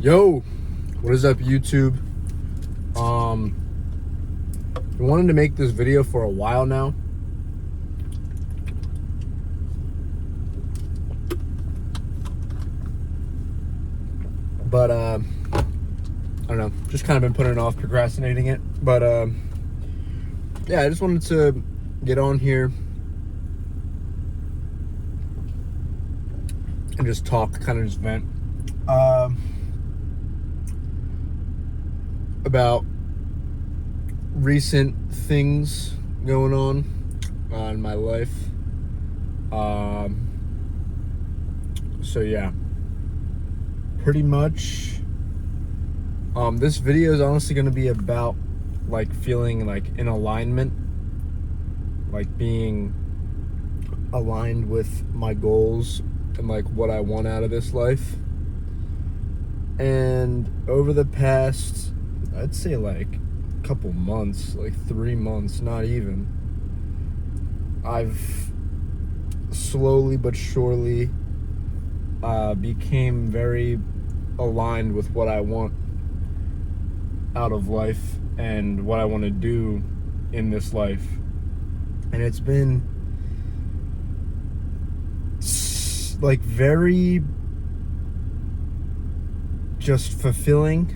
Yo, what is up, YouTube? I wanted to make this video for a while now. But I don't know, just kind of been putting it off, procrastinating it. But yeah, I just wanted to get on here and just talk, kind of just vent about recent things going on in my life. So yeah, pretty much this video is honestly going to be about like feeling like in alignment, like being aligned with my goals and like what I want out of this life. And over the past, I'd say like a couple months, like 3 months, not even, I've slowly but surely became very aligned with what I want out of life and what I want to do in this life. And it's been like very just fulfilling.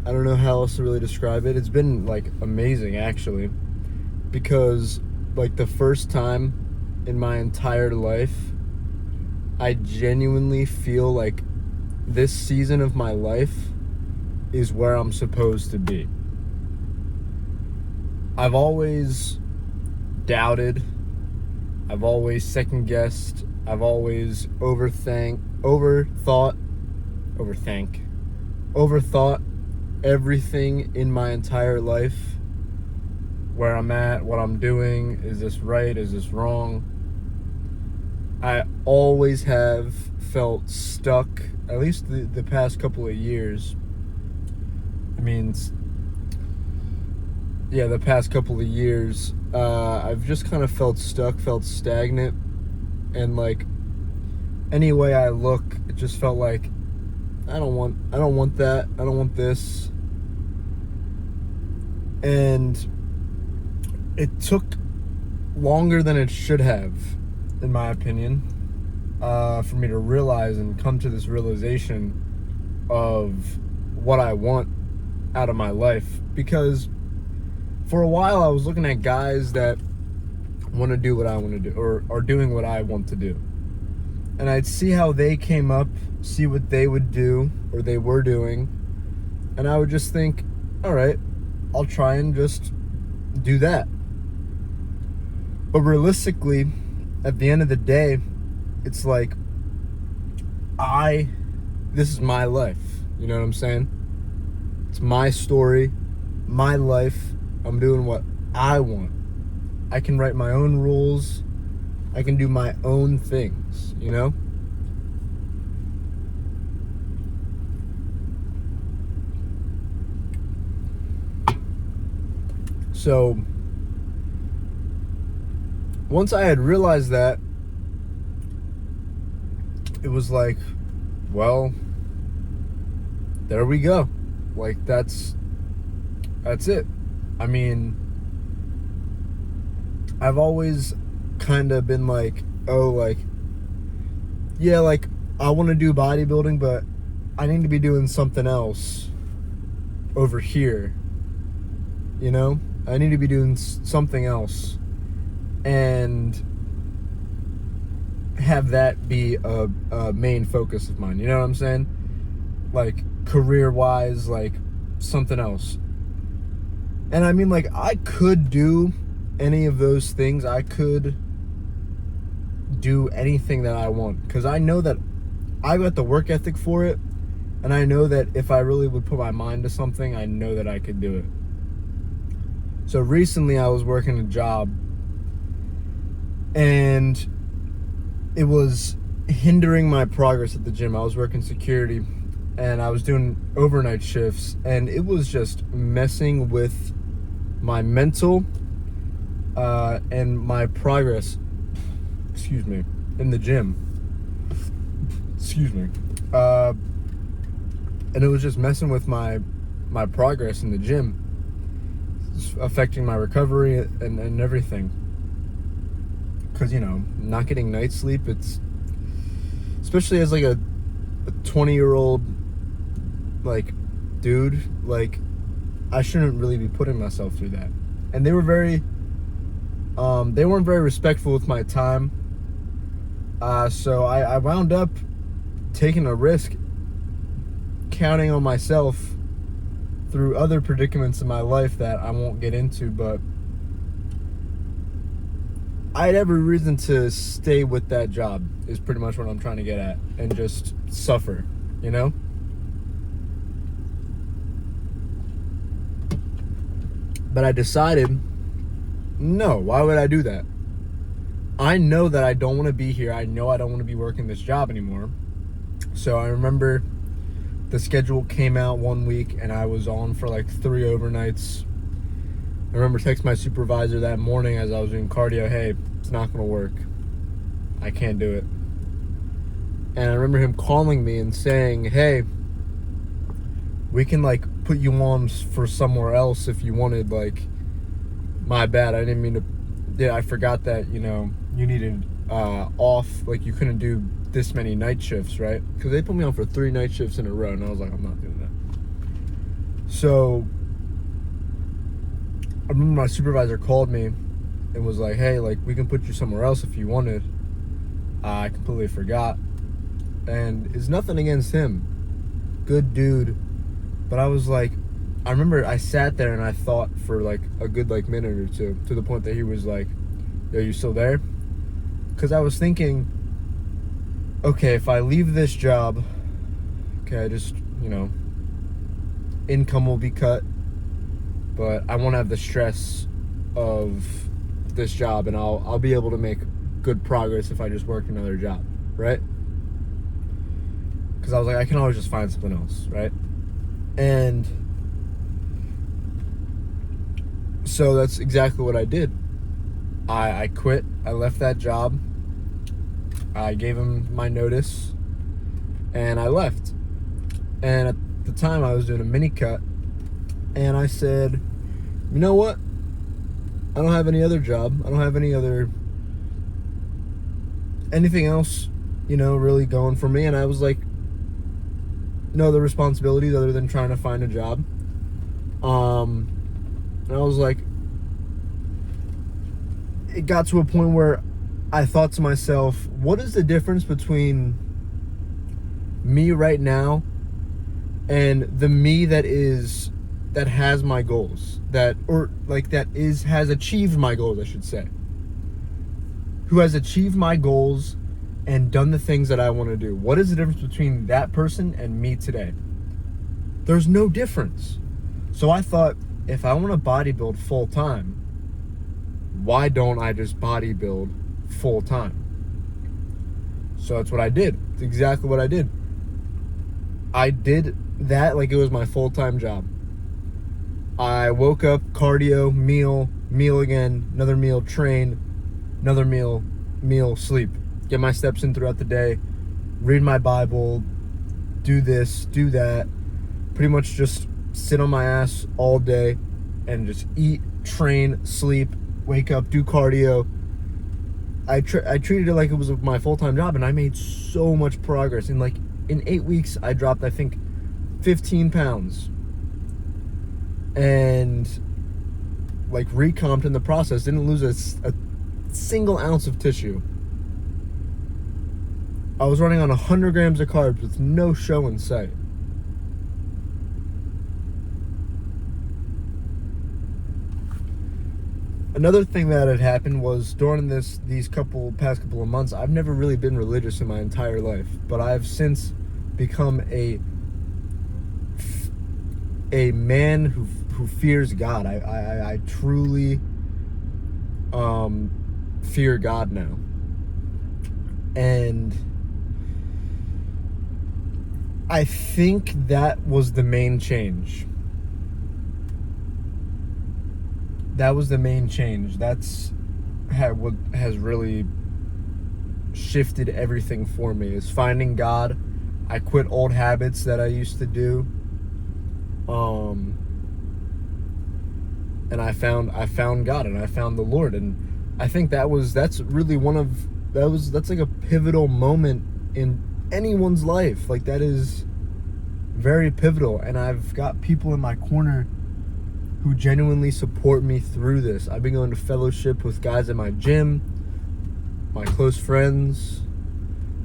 I don't know how else to really describe it. It's been like amazing, actually, because like the first time in my entire life, I genuinely feel like this season of my life is where I'm supposed to be. I've always doubted, I've always second guessed, I've always overthought everything in my entire life. Where I'm at, what I'm doing, is this right, is this wrong? I always have felt stuck, at least the past couple of years. The past couple of years, I've just kind of felt stuck, felt stagnant, and like any way I look, it just felt like I don't want that, I don't want this. And it took longer than it should have, in my opinion, for me to realize and come to this realization of what I want out of my life. Because for a while I was looking at guys that want to do what I want to do, or are doing what I want to do, and I'd see how they came up, see what they would do or they were doing, and I would just think, all right, I'll try and just do that. But realistically, at the end of the day, it's like this is my life, you know what I'm saying? It's my story, my life. I'm doing what I want. I can write my own rules. I can do my own things, you know? So once I had realized that, it was like, well, there we go. Like that's it. I mean, I've always kind of been like, oh, like, yeah, like I want to do bodybuilding, but I need to be doing something else over here, you know? I need to be doing something else and have that be a main focus of mine, you know what I'm saying? Like career-wise, like something else. And I mean, like, I could do any of those things. I could do anything that I want, because I know that I've got the work ethic for it, and I know that if I really would put my mind to something, I know that I could do it. So recently I was working a job, and it was hindering my progress at the gym. I was working security, and I was doing overnight shifts, and it was just messing with my mental and my progress, in the gym. and it was just messing with my progress in the gym. It's affecting my recovery and everything. Because, not getting night sleep, it's, especially as like a 20-year-old like dude, like I shouldn't really be putting myself through that. And they were they weren't very respectful with my time. So I wound up taking a risk, counting on myself through other predicaments in my life that I won't get into, but I had every reason to stay with that job, is pretty much what I'm trying to get at, and just suffer, But I decided, no, why would I do that? I know that I don't want to be here. I know I don't want to be working this job anymore. So I remember the schedule came out one week and I was on for like 3 overnights. I remember texting my supervisor that morning as I was doing cardio, hey, it's not going to work. I can't do it. And I remember him calling me and saying, hey, we can like put you on for somewhere else if you wanted. Like, my bad, I didn't mean to. Yeah, I forgot that, you needed off, like you couldn't do this many night shifts, right? Because they put me on for 3 night shifts in a row, and I was like, I'm not doing that. So I remember my supervisor called me and was like, hey, like we can put you somewhere else if you wanted. I completely forgot. And it's nothing against him. Good dude. But I was like, I remember I sat there and I thought for like a good like minute or two, to the point that he was like, yo, you still there? Because I was thinking, okay, if I leave this job, okay, I just, income will be cut, but I won't have the stress of this job, and I'll be able to make good progress if I just work another job, right? Because I was like, I can always just find something else, right? And so that's exactly what I did. I quit. I left that job. I gave him my notice and I left. And at the time I was doing a mini cut, and I said, you know what? I don't have any other job. I don't have anything else, really going for me. And I was like, no other responsibilities other than trying to find a job. And I was like, it got to a point where I thought to myself, what is the difference between me right now and the me that has my goals, has achieved my goals, I should say, who has achieved my goals and done the things that I want to do? What is the difference between that person and me today? There's no difference. So I thought, if I want to bodybuild full time, why don't I just bodybuild full time? So that's what I did. It's exactly what I did. I did that like it was my full-time job. I woke up, cardio, meal again, another meal, train, another meal, sleep. Get my steps in throughout the day, read my Bible, do this, do that. Pretty much just sit on my ass all day and just eat, train, sleep, wake up, do cardio. I treated it like it was my full-time job, and I made so much progress. In 8 weeks, I dropped, I think, 15 pounds. And recomped in the process. Didn't lose a single ounce of tissue. I was running on 100 grams of carbs with no show in sight. Another thing that had happened was during these past couple of months, I've never really been religious in my entire life, but I've since become a man who fears God. I truly fear God now. And I think that was the main change. That was the main change. That's what has really shifted everything for me, is finding God I quit old habits that I used to do. And I found God, and I found the Lord, and I think that's really that's like a pivotal moment in anyone's life. Like, that is very pivotal, and I've got people in my corner who genuinely support me through this. I've been going to fellowship with guys at my gym, my close friends.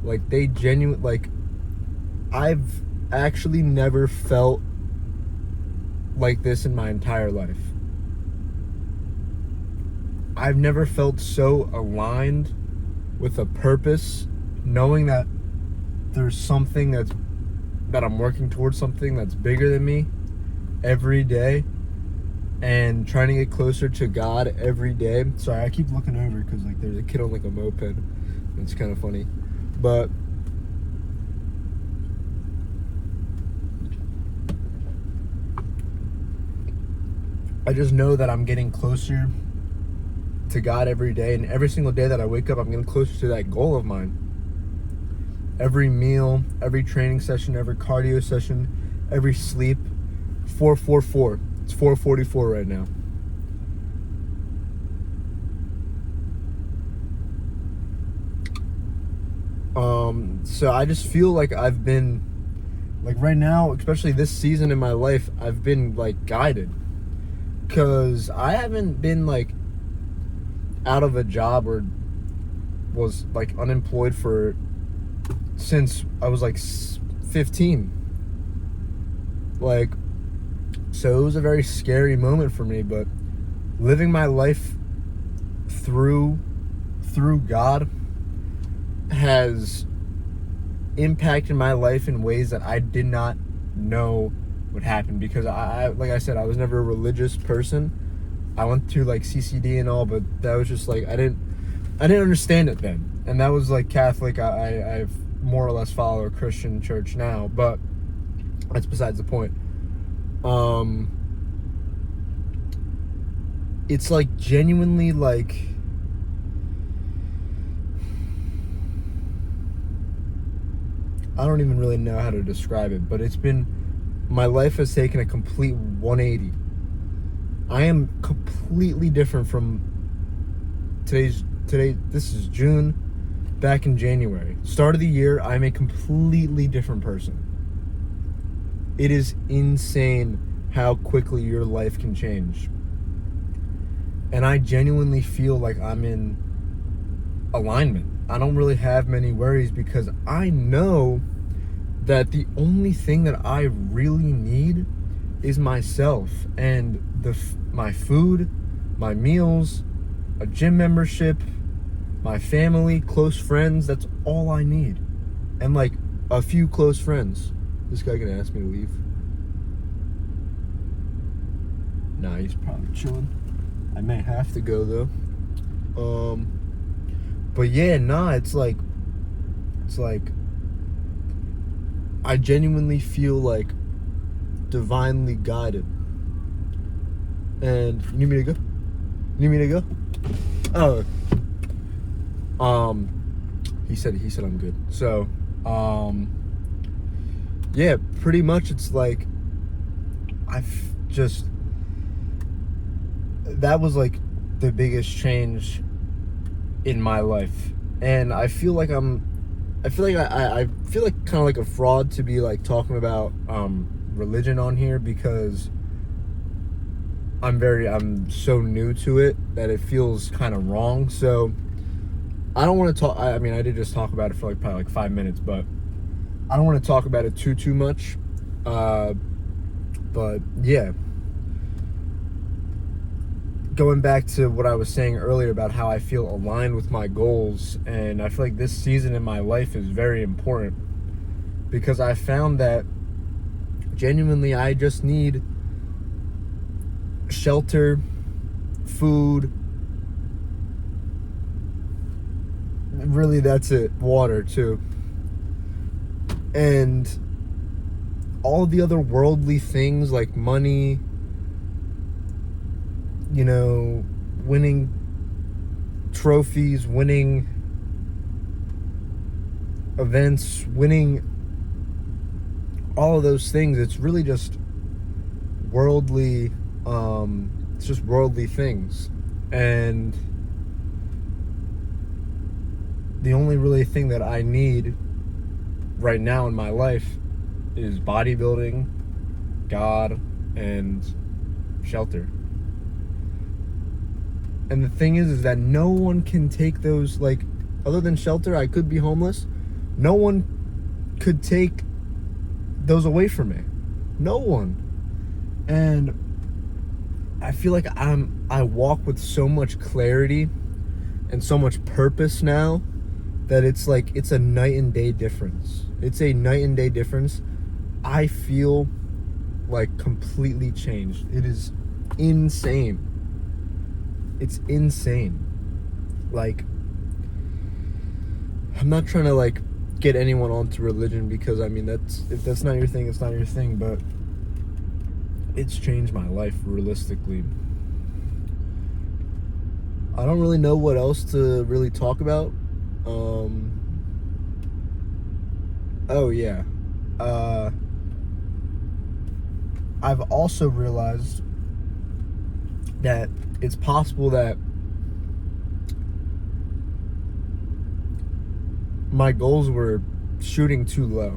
Like, I've actually never felt like this in my entire life. I've never felt so aligned with a purpose, knowing that there's something that I'm working towards, something that's bigger than me every day, and trying to get closer to God every day. Sorry, I keep looking over because like there's a kid on like a moped. It's kind of funny, but I just know that I'm getting closer to God every day, and every single day that I wake up, I'm getting closer to that goal of mine. Every meal, every training session, every cardio session, every sleep. 444. It's 4:44 right now. So I just feel like I've been, like, right now, especially this season in my life, I've been like guided, because I haven't been like out of a job or was like unemployed since I was like 15. Like, so it was a very scary moment for me, but living my life through God has impacted my life in ways that I did not know would happen, because I like I said, I was never a religious person. I went to like CCD and all, but that was just like I didn't understand it then, and that was like Catholic. I've more or less follow a Christian church now, but that's besides the point. It's like genuinely like I don't even really know how to describe it, but my life has taken a complete 180. I am completely different from today. This is June. Back in January, start of the year, I'm a completely different person. It is insane how quickly your life can change. And I genuinely feel like I'm in alignment. I don't really have many worries, because I know that the only thing that I really need is myself, and my food, my meals, a gym membership, my family, close friends. That's all I need. And like a few close friends. This guy gonna ask me to leave? Nah, he's probably chilling. I may have to go though. But yeah, nah, it's like I genuinely feel like divinely guided. And you need me to go? You need me to go? Oh. He said I'm good. So, yeah, pretty much it's like that was like the biggest change in my life. And I feel like I feel like kind of like a fraud to be like talking about religion on here, because I'm so new to it that it feels kind of wrong. So I don't want to talk. I mean, I did just talk about it for like probably like 5 minutes, but I don't want to talk about it too much. But yeah, going back to what I was saying earlier about how I feel aligned with my goals, and I feel like this season in my life is very important, because I found that genuinely I just need shelter, food, really that's it, water too, and all the other worldly things like money, you know, winning trophies, winning events, winning all of those things, it's really just worldly, it's just worldly things. And the only really thing that I need right now in my life is bodybuilding, God, and shelter. And the thing is that no one can take those, like, other than shelter, I could be homeless. No one could take those away from me. No one. And I feel like I walk with so much clarity and so much purpose now that it's like, it's a night and day difference. It's a night and day difference. I feel like completely changed. It is insane. It's insane. Like, I'm not trying to like get anyone onto religion, because I mean, that's, if that's not your thing, it's not your thing, but it's changed my life realistically. I don't really know what else to really talk about. Oh yeah. I've also realized that it's possible that my goals were shooting too low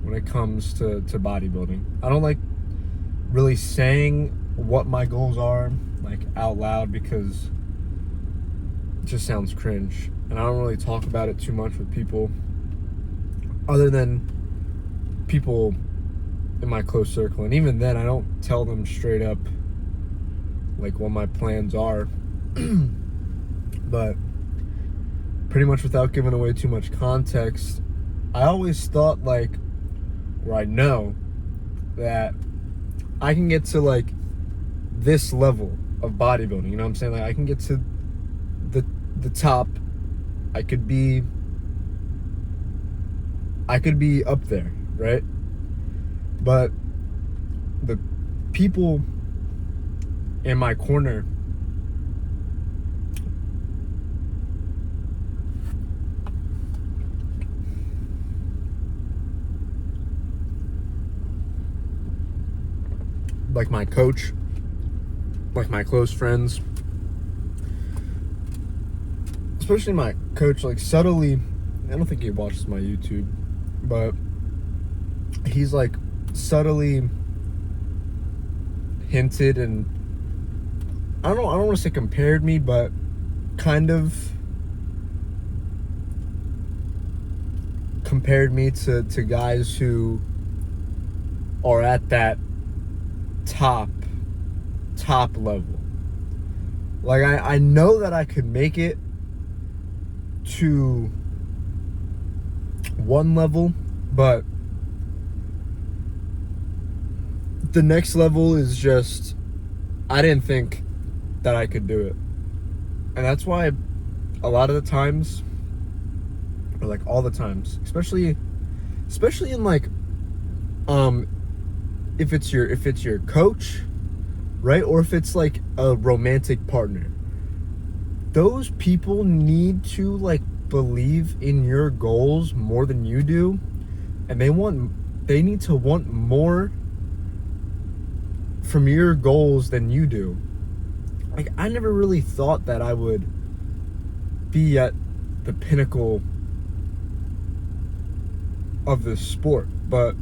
when it comes to bodybuilding. I don't like really saying what my goals are like out loud, because it just sounds cringe, and I don't really talk about it too much with people, other than people in my close circle. And even then, I don't tell them straight up like what my plans are. But pretty much without giving away too much context, I always thought, like, or I know that I can get to like this level of bodybuilding, you know what I'm saying? Like, I can get to the top. I could be up there, right? But the people in my corner like my coach, like my close friends, especially my coach, like subtly, I don't think he watches my YouTube, but he's like subtly hinted, and I don't want to say compared me, but kind of compared me to guys who are at that top level. Like, I know that I could make it to one level, but the next level is just, I didn't think that I could do it. And that's why a lot of the times, or like all the times, especially in like, if it's your coach, right? Or if it's like a romantic partner, those people need to like believe in your goals more than you do, and they need to want more from your goals than you do. Like, I never really thought that I would be at the pinnacle of this sport, but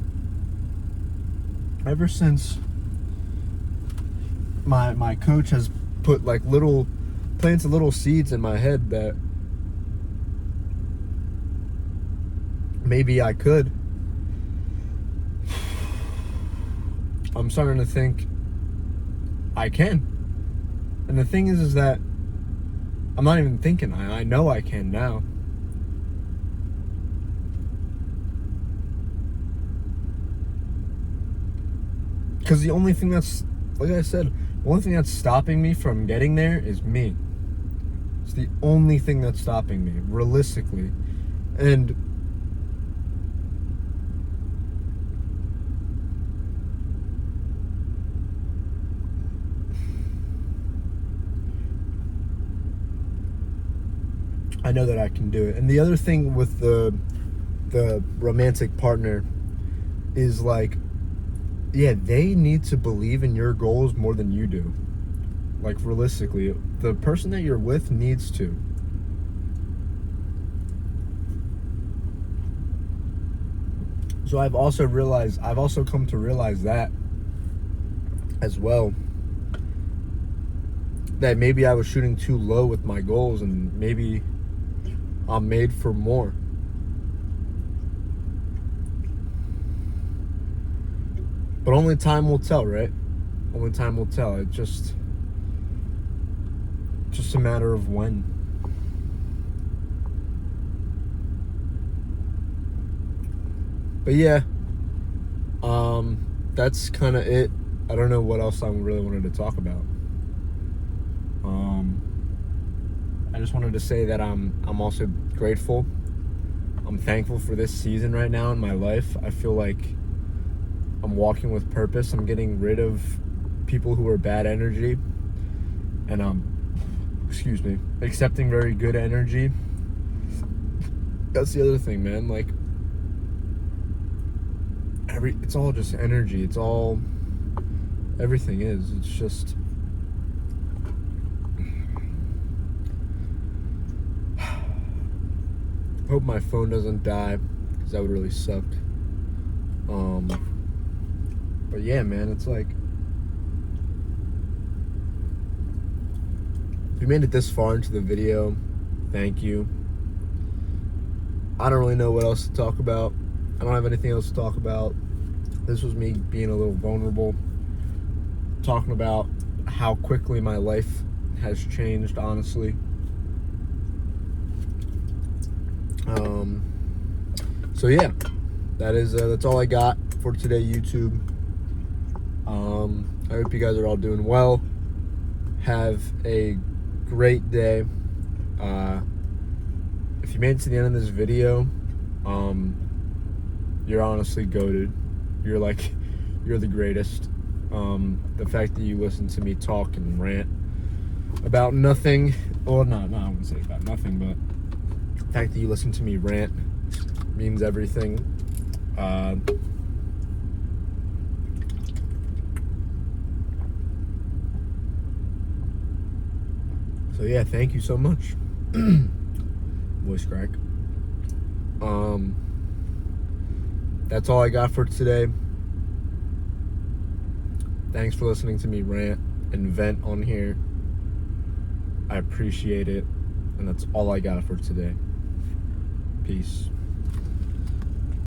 ever since my coach has put like plants little seeds in my head that maybe I could, I'm starting to think I can. And the thing is that I'm not even thinking, I know I can now. Because the only thing that's, like I said, the only thing that's stopping me from getting there is me. It's the only thing that's stopping me, realistically. And I know that I can do it. And the other thing with the the romantic partner is like, yeah, they need to believe in your goals more than you do. Like, realistically, the person that you're with needs to. So I've also come to realize that as well, that maybe I was shooting too low with my goals, and maybe I'm made for more. But only time will tell, right? Only time will tell. It's just a matter of when. But yeah, that's kind of it. I don't know what else I really wanted to talk about. I just wanted to say that I'm also grateful. I'm thankful for this season right now in my life. I feel like I'm walking with purpose. I'm getting rid of people who are bad energy, and accepting very good energy. That's the other thing, man. Like, it's all just energy. Everything is. It's just, hope my phone doesn't die, because that would really suck. But yeah, man, it's like, if you made it this far into the video, thank you. I don't really know what else to talk about. I don't have anything else to talk about. This was me being a little vulnerable, talking about how quickly my life has changed, honestly. So yeah, that's all I got for today, YouTube. I hope you guys are all doing well. Have a great day. If you made it to the end of this video, you're honestly goated. You're the greatest. The fact that you listen to me talk and rant about nothing, or no, I wouldn't say about nothing, but the fact that you listen to me rant means everything. So yeah, thank you so much. Voice crack. That's all I got for today. Thanks for listening to me rant and vent on here. I appreciate it. And that's all I got for today. Peace.